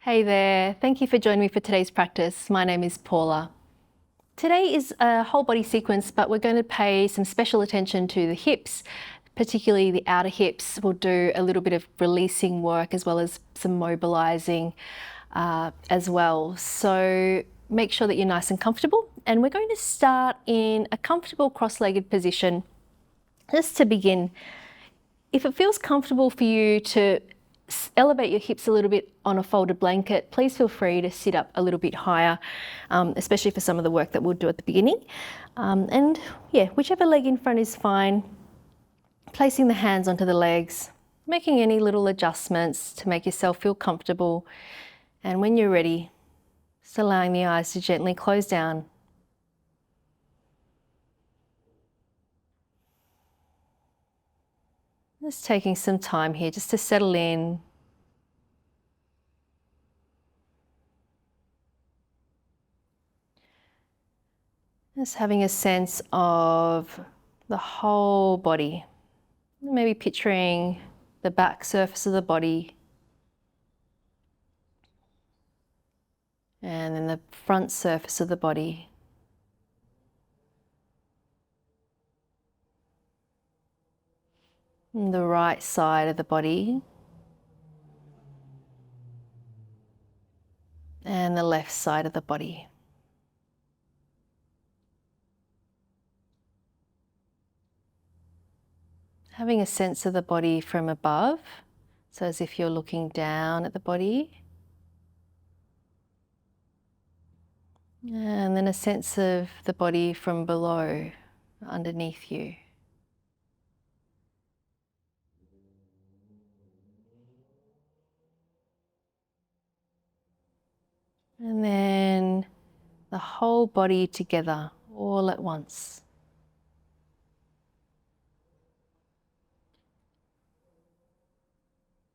Hey there, thank you for joining me for today's practice. My name is Paula. Today is a whole body sequence, but we're going to pay some special attention to the hips, particularly the outer hips. We'll do a little bit of releasing work as well as some mobilizing as well. So make sure that you're nice and comfortable. And we're going to start in a comfortable cross-legged position. Just to begin, if it feels comfortable for you to elevate your hips a little bit on a folded blanket, please feel free to sit up a little bit higher, especially for some of the work that we'll do at the beginning. And yeah, whichever leg in front is fine. Placing the hands onto the legs, making any little adjustments to make yourself feel comfortable. And when you're ready, just allowing the eyes to gently close down. Just taking some time here just to settle in. Just having a sense of the whole body. Maybe picturing the back surface of the body. And then the front surface of the body. And the right side of the body. And the left side of the body. Having a sense of the body from above, so as if you're looking down at the body. And then a sense of the body from below, underneath you. And then the whole body together, all at once.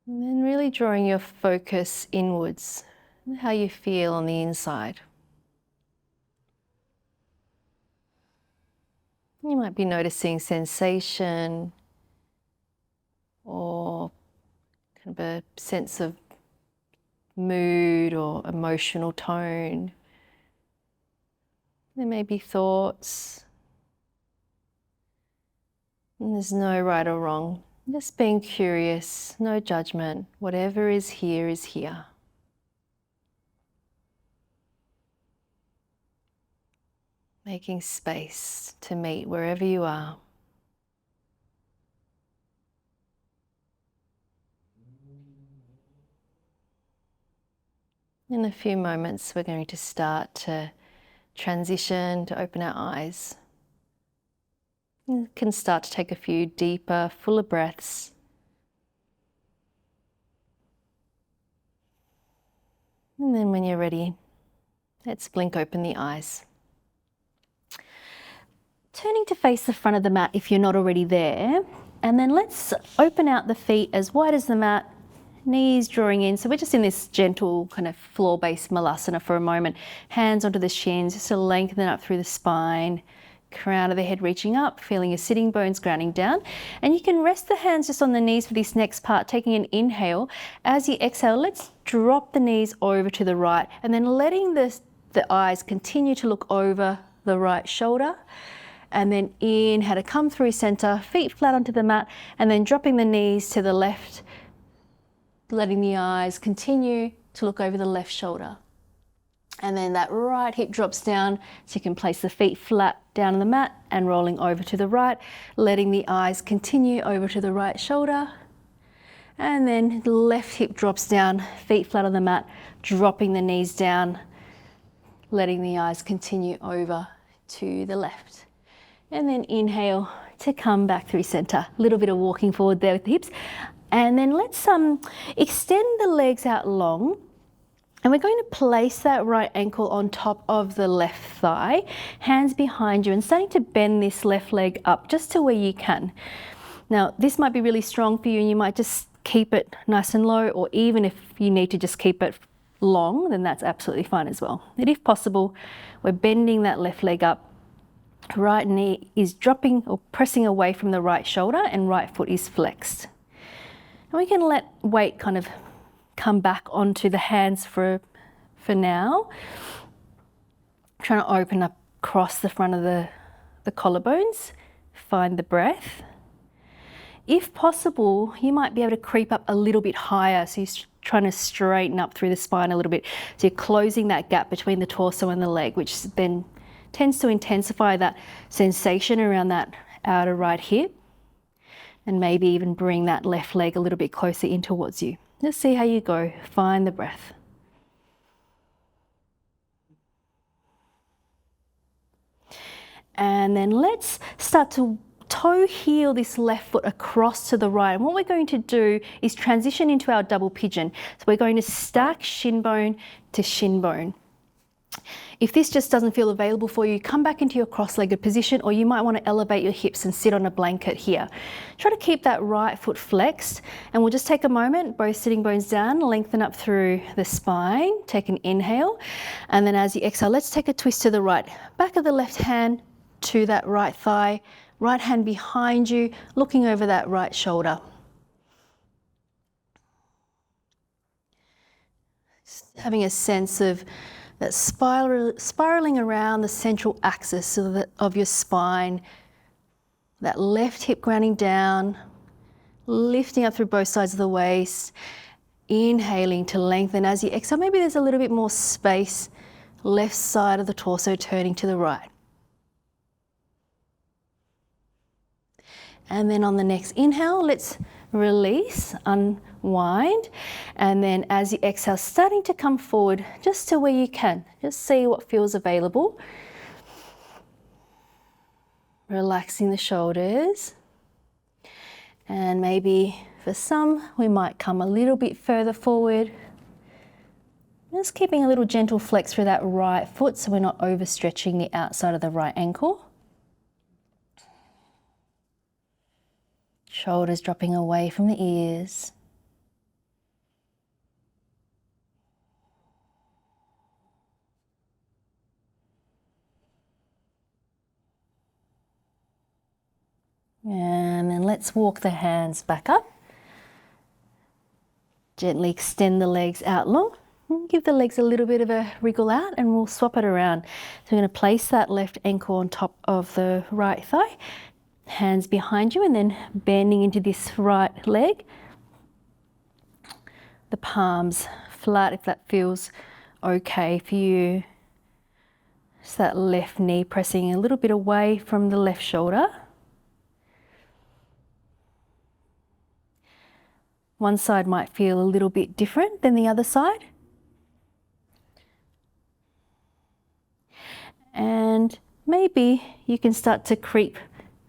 And then really drawing your focus inwards, how you feel on the inside. You might be noticing sensation or kind of a sense of mood or emotional tone. There may be thoughts. And there's no right or wrong. Just being curious, no judgment. Whatever is here is here. Making space to meet wherever you are. In a few moments, we're going to start to transition, to open our eyes. You can start to take a few deeper, fuller breaths. And then when you're ready, let's blink open the eyes. Turning to face the front of the mat if you're not already there. And then let's open out the feet as wide as the mat, knees drawing in. So we're just in this gentle kind of floor-based malasana for a moment. Hands onto the shins, just to lengthen up through the spine. Crown of the head reaching up, feeling your sitting bones grounding down. And you can rest the hands just on the knees for this next part, taking an inhale. As you exhale, let's drop the knees over to the right and then letting the eyes continue to look over the right shoulder. And then inhale to come through center, feet flat onto the mat, and then dropping the knees to the left, letting the eyes continue to look over the left shoulder. And then that right hip drops down, so you can place the feet flat down on the mat and rolling over to the right, letting the eyes continue over to the right shoulder. And then the left hip drops down, feet flat on the mat, dropping the knees down, letting the eyes continue over to the left. And then inhale to come back through center. A little bit of walking forward there with the hips. And then let's extend the legs out long. And we're going to place that right ankle on top of the left thigh, hands behind you, and starting to bend this left leg up just to where you can. Now, this might be really strong for you and you might just keep it nice and low, or even if you need to just keep it long, then that's absolutely fine as well. And if possible, we're bending that left leg up. Right knee is dropping or pressing away from the right shoulder and right foot is flexed. And we can let weight kind of come back onto the hands for now. Trying to open up across the front of the collarbones. Find the breath. If possible, you might be able to creep up a little bit higher. So you're trying to straighten up through the spine a little bit. So you're closing that gap between the torso and the leg, which then tends to intensify that sensation around that outer right hip. And maybe even bring that left leg a little bit closer in towards you. Just see how you go. Find the breath. And then let's start to toe heel this left foot across to the right. And what we're going to do is transition into our double pigeon. So we're going to stack shin bone to shin bone. If this just doesn't feel available for you, come back into your cross-legged position, or you might want to elevate your hips and sit on a blanket here. Try to keep that right foot flexed, and we'll just take a moment, both sitting bones down, lengthen up through the spine, take an inhale, and then as you exhale, let's take a twist to the right. Back of the left hand to that right thigh, right hand behind you, looking over that right shoulder. Just having a sense of that spiraling around the central axis of your spine, that left hip grounding down, lifting up through both sides of the waist, inhaling to lengthen. As you exhale, maybe there's a little bit more space, left side of the torso turning to the right. And then on the next inhale, let's release, unwind, and then as you exhale, starting to come forward just to where you can. Just see what feels available. Relaxing the shoulders. And maybe for some, we might come a little bit further forward. Just keeping a little gentle flex through that right foot so we're not overstretching the outside of the right ankle. Shoulders dropping away from the ears. And then let's walk the hands back up. Gently extend the legs out long. Give the legs a little bit of a wriggle out and we'll swap it around. So we're going to place that left ankle on top of the right thigh. Hands behind you and then bending into this right leg. The palms flat if that feels okay for you. Just that left knee pressing a little bit away from the left shoulder. One side might feel a little bit different than the other side. And maybe you can start to creep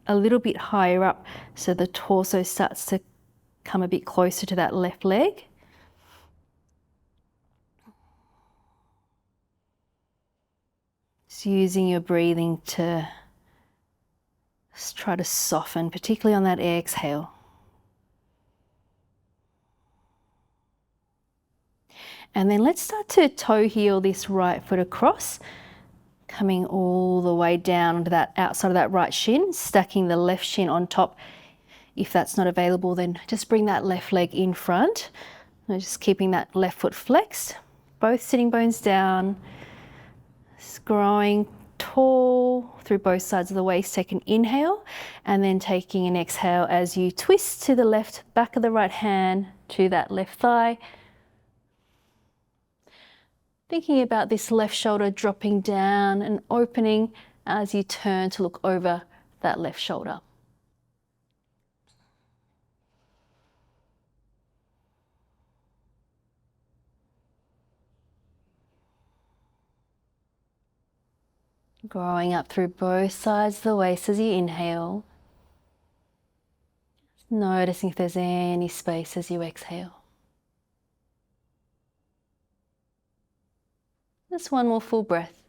a little bit higher up so the torso starts to come a bit closer to that left leg. Just using your breathing to just try to soften, particularly on that exhale. And then let's start to toe heel this right foot across, coming all the way down to that outside of that right shin, stacking the left shin on top. If that's not available, then just bring that left leg in front. And just keeping that left foot flexed, both sitting bones down, just growing tall through both sides of the waist. Take an inhale and then taking an exhale as you twist to the left, back of the right hand to that left thigh. Thinking about this left shoulder dropping down and opening as you turn to look over that left shoulder. Growing up through both sides of the waist as you inhale. Just noticing if there's any space as you exhale. Just one more full breath.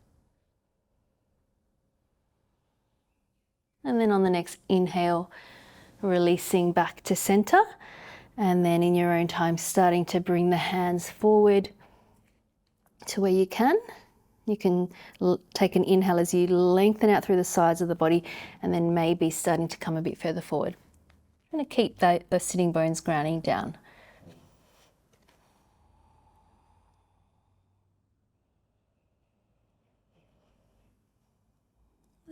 And then on the next inhale, releasing back to center. And then in your own time, starting to bring the hands forward to where you can. You can take an inhale as you lengthen out through the sides of the body and then maybe starting to come a bit further forward. I'm going to keep the sitting bones grounding down.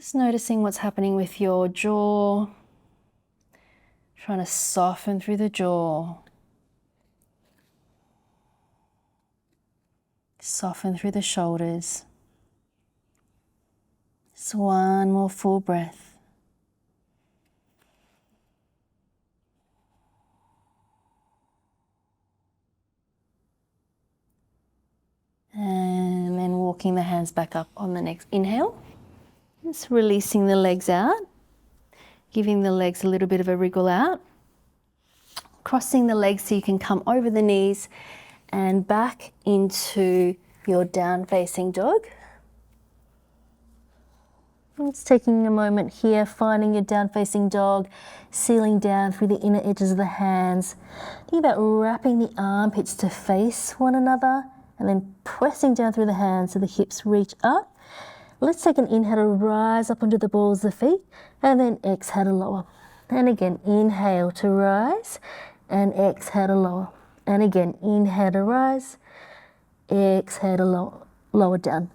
Just noticing what's happening with your jaw. Trying to soften through the jaw. Soften through the shoulders. Just one more full breath. And then walking the hands back up on the next inhale. Just releasing the legs out, giving the legs a little bit of a wriggle out. Crossing the legs so you can come over the knees and back into your down facing dog. Just taking a moment here, finding your down facing dog, sealing down through the inner edges of the hands. Think about wrapping the armpits to face one another and then pressing down through the hands so the hips reach up. Let's take an inhale to rise up onto the balls of the feet and then exhale to lower. And again, inhale to rise and exhale to lower. And again, inhale to rise, exhale to lower down.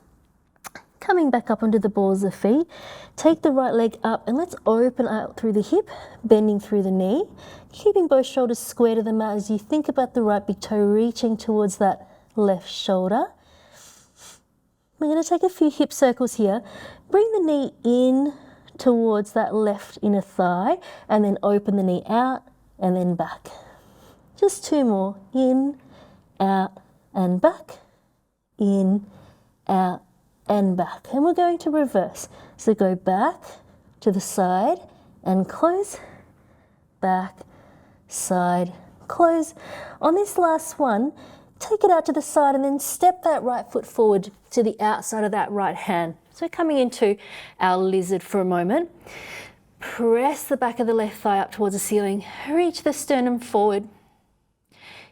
Coming back up onto the balls of the feet, take the right leg up and let's open out through the hip, bending through the knee, keeping both shoulders square to the mat as you think about the right big toe reaching towards that left shoulder. We're going to take a few hip circles here. Bring the knee in towards that left inner thigh and then open the knee out and then back. Just two more. In, out and back. In, out and back. And we're going to reverse. So go back to the side and close. Back, side, close. On this last one, take it out to the side and then step that right foot forward to the outside of that right hand. So coming into our lizard for a moment. Press the back of the left thigh up towards the ceiling. Reach the sternum forward.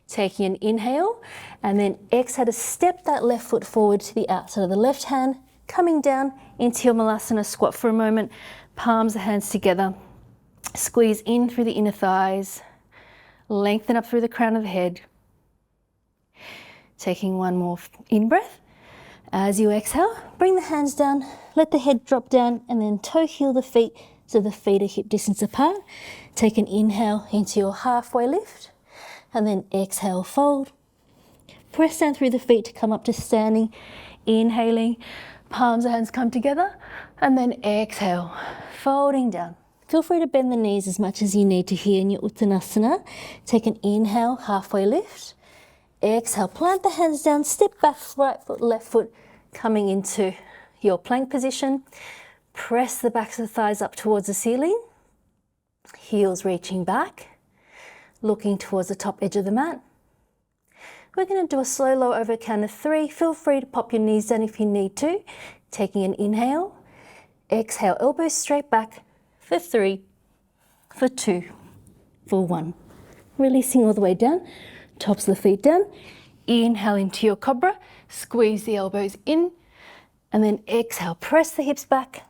Taking an inhale and then exhale to step that left foot forward to the outside of the left hand. Coming down into your malasana squat for a moment. Palms of hands together. Squeeze in through the inner thighs. Lengthen up through the crown of the head. Taking one more in-breath. As you exhale, bring the hands down, let the head drop down and then toe heel the feet so the feet are hip distance apart. Take an inhale into your halfway lift and then exhale, fold. Press down through the feet to come up to standing. Inhaling, palms of hands come together and then exhale, folding down. Feel free to bend the knees as much as you need to here in your Uttanasana. Take an inhale, halfway lift. Exhale, plant the hands down, step back, right foot, left foot, coming into your plank position. Press the backs of the thighs up towards the ceiling. Heels reaching back, looking towards the top edge of the mat. We're going to do a slow low over a count of 3. Feel free to pop your knees down if you need to. Taking an inhale. Exhale, elbows straight back for 3, for 2, for 1. Releasing all the way down. Tops of the feet down. Inhale into your cobra. Squeeze the elbows in. And then exhale, press the hips back.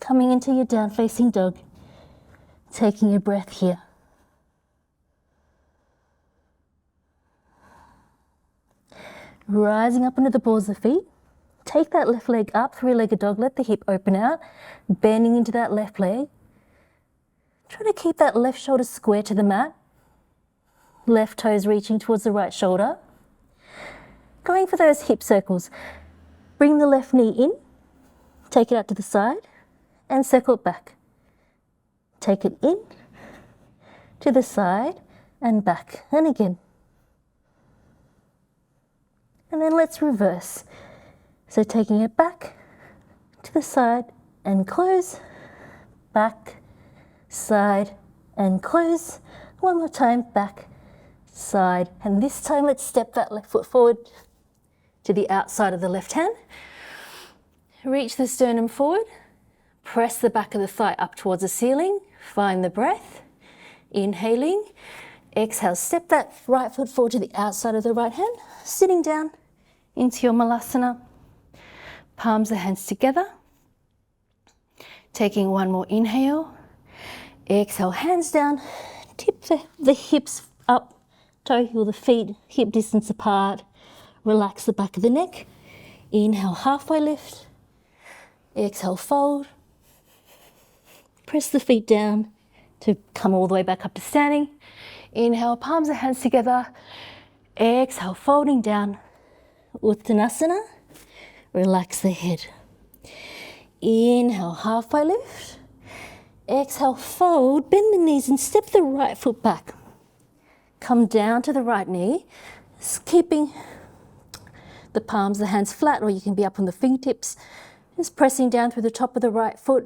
Coming into your down facing dog. Taking a breath here. Rising up into the balls of the feet. Take that left leg up, three-legged dog. Let the hip open out. Bending into that left leg. Try to keep that left shoulder square to the mat. Left toes reaching towards the right shoulder. Going for those hip circles. Bring the left knee in. Take it out to the side and circle it back. Take it in, to the side and back. And again. And then let's reverse. So taking it back, to the side and close. Back, side and close. One more time, back, side. And this time let's step that left foot forward to the outside of the left hand. Reach the sternum forward. Press the back of the thigh up towards the ceiling. Find the breath. Inhaling. Exhale, step that right foot forward to the outside of the right hand. Sitting down into your malasana. Palms of hands together. Taking one more inhale. Exhale, hands down. Tip the hips up. Toe heel the feet, hip distance apart. Relax the back of the neck. Inhale, halfway lift. Exhale, fold. Press the feet down to come all the way back up to standing. Inhale, palms of hands together. Exhale, folding down. Uttanasana. Relax the head. Inhale, halfway lift. Exhale, fold, bend the knees and step the right foot back. Come down to the right knee, just keeping the palms of the hands flat, or you can be up on the fingertips. Just pressing down through the top of the right foot.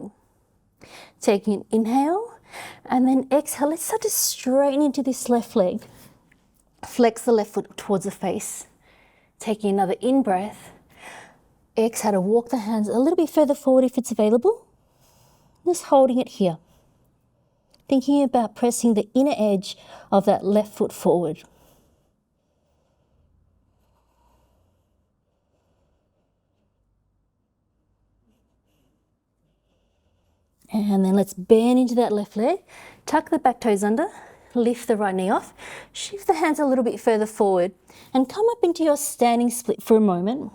Taking an inhale, and then exhale. Let's start to straighten into this left leg. Flex the left foot towards the face. Taking another in-breath. Exhale to walk the hands a little bit further forward if it's available. Just holding it here. Thinking about pressing the inner edge of that left foot forward. And then let's bend into that left leg. Tuck the back toes under. Lift the right knee off. Shift the hands a little bit further forward. And come up into your standing split for a moment.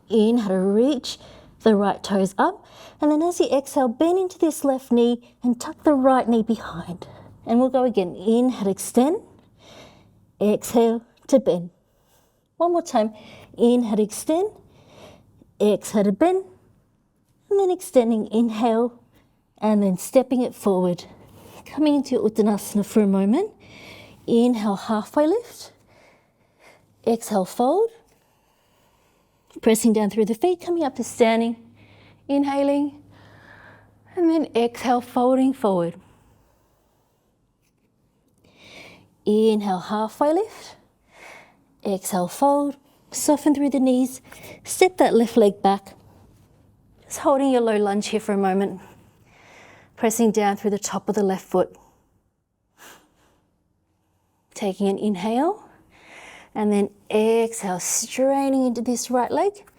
Inhale to reach the right toes up. And then as you exhale, bend into this left knee and tuck the right knee behind. And we'll go again. Inhale, extend. Exhale to bend. One more time. Inhale, extend. Exhale to bend. And then extending, inhale, and then stepping it forward. Coming into your Uttanasana for a moment. Inhale, halfway lift. Exhale, fold. Pressing down through the feet, coming up to standing. Inhaling, and then exhale, folding forward. Inhale, halfway lift. Exhale, fold. Soften through the knees. Step that left leg back. Just holding your low lunge here for a moment. Pressing down through the top of the left foot. Taking an inhale. And then exhale, straining into this right leg.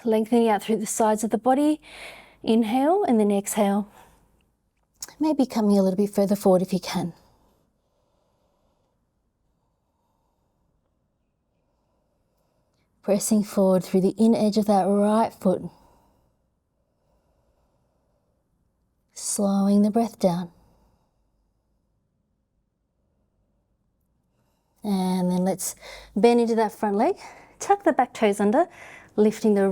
Lengthening out through the sides of the body. Inhale and then exhale. Maybe coming a little bit further forward if you can. Pressing forward through the inner edge of that right foot. Slowing the breath down. And then let's bend into that front leg. Tuck the back toes under, lifting the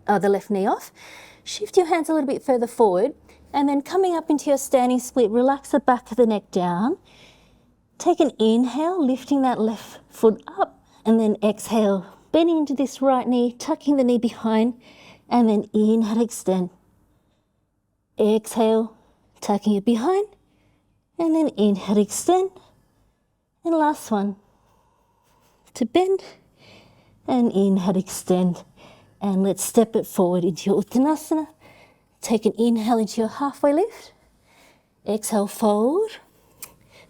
left knee off. Shift your hands a little bit further forward, and then coming up into your standing split, relax the back of the neck down. Take an inhale, lifting that left foot up, and then exhale, bending into this right knee, tucking the knee behind, and then inhale, extend. Exhale, tucking it behind, and then inhale, extend. And last one, to bend, and inhale, extend. And let's step it forward into your Uttanasana. Take an inhale into your halfway lift. Exhale, fold.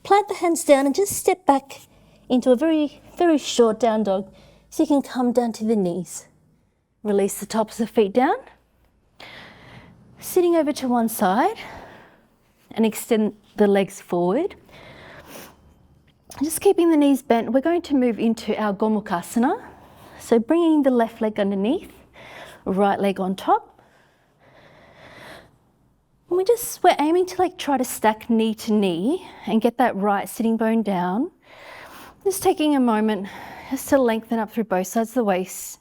Plant the hands down and just step back into a very, very short down dog so you can come down to the knees. Release the tops of the feet down. Sitting over to one side and extend the legs forward. Just keeping the knees bent, we're going to move into our Gomukhasana. So bringing the left leg underneath, right leg on top. And we're aiming to try to stack knee to knee and get that right sitting bone down. Just taking a moment just to lengthen up through both sides of the waist.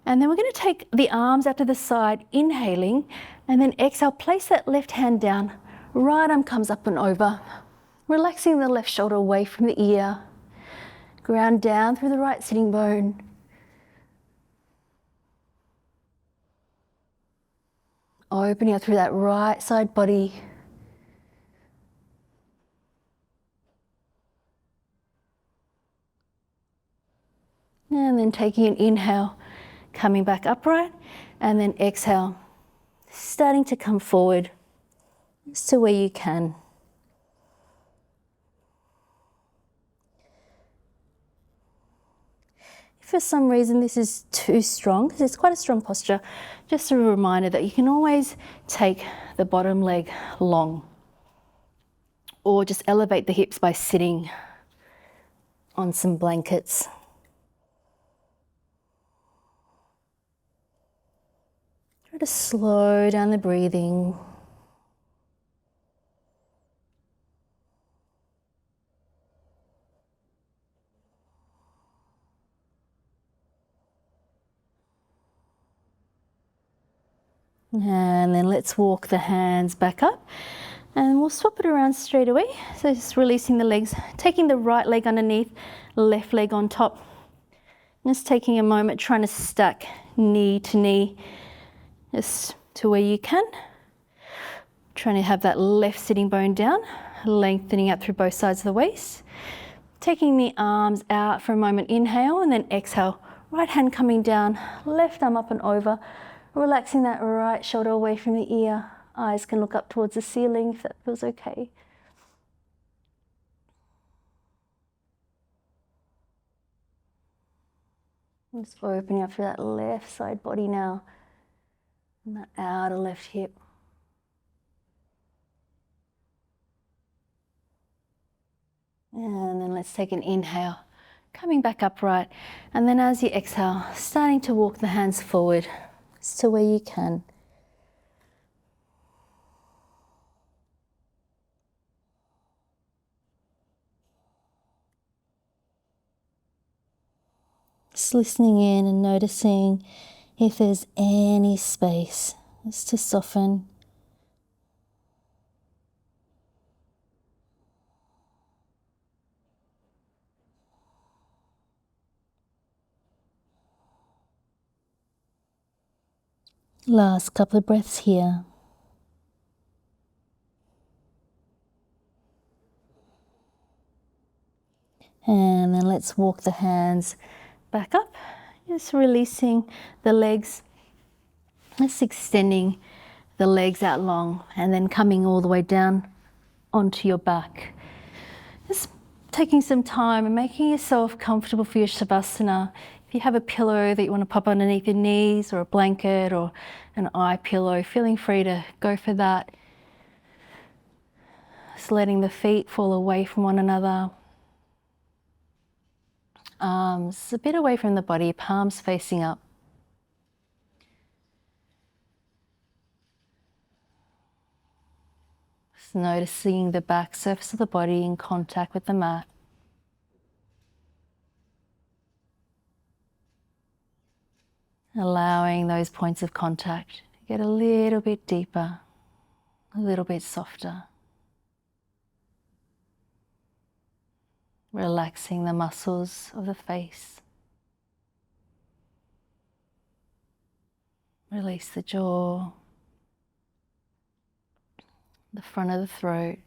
And then we're going to take the arms out to the side, inhaling, and then exhale, place that left hand down, right arm comes up and over, relaxing the left shoulder away from the ear, ground down through the right sitting bone. Opening up through that right side body. And then taking an inhale, coming back upright, and then exhale, starting to come forward just to where you can. If for some reason this is too strong, because it's quite a strong posture, just a reminder that you can always take the bottom leg long, or just elevate the hips by sitting on some blankets. Try to slow down the breathing. And then let's walk the hands back up and we'll swap it around straight away. So just releasing the legs, taking the right leg underneath, left leg on top. Just taking a moment trying to stack knee to knee just to where you can. Trying to have that left sitting bone down, lengthening out through both sides of the waist. Taking the arms out for a moment, inhale and then exhale. Right hand coming down, left arm up and over. Relaxing that right shoulder away from the ear. Eyes can look up towards the ceiling if that feels okay. And just opening up through that left side body now. And that outer left hip. And then let's take an inhale. Coming back upright. And then as you exhale, starting to walk the hands forward. To where you can. Just listening in and noticing if there's any space just to soften. Last couple of breaths here. And then let's walk the hands back up, just releasing the legs, just extending the legs out long and then coming all the way down onto your back. Just taking some time and making yourself comfortable for your Shavasana. If you have a pillow that you want to pop underneath your knees or a blanket or an eye pillow, feeling free to go for that. Just letting the feet fall away from one another. Arms a bit away from the body, palms facing up. Just noticing the back surface of the body in contact with the mat. Allowing those points of contact to get a little bit deeper, a little bit softer. Relaxing the muscles of the face. Release the jaw, the front of the throat,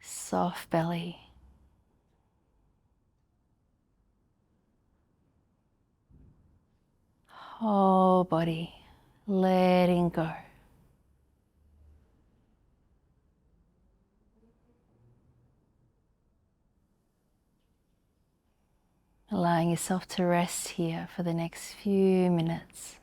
soft belly. Whole body, letting go. Allowing yourself to rest here for the next few minutes.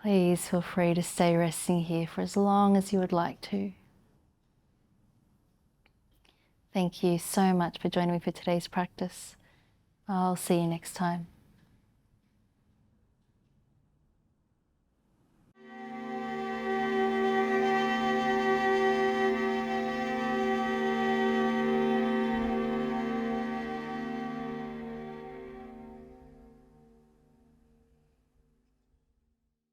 Please feel free to stay resting here for as long as you would like to. Thank you so much for joining me for today's practice. I'll see you next time.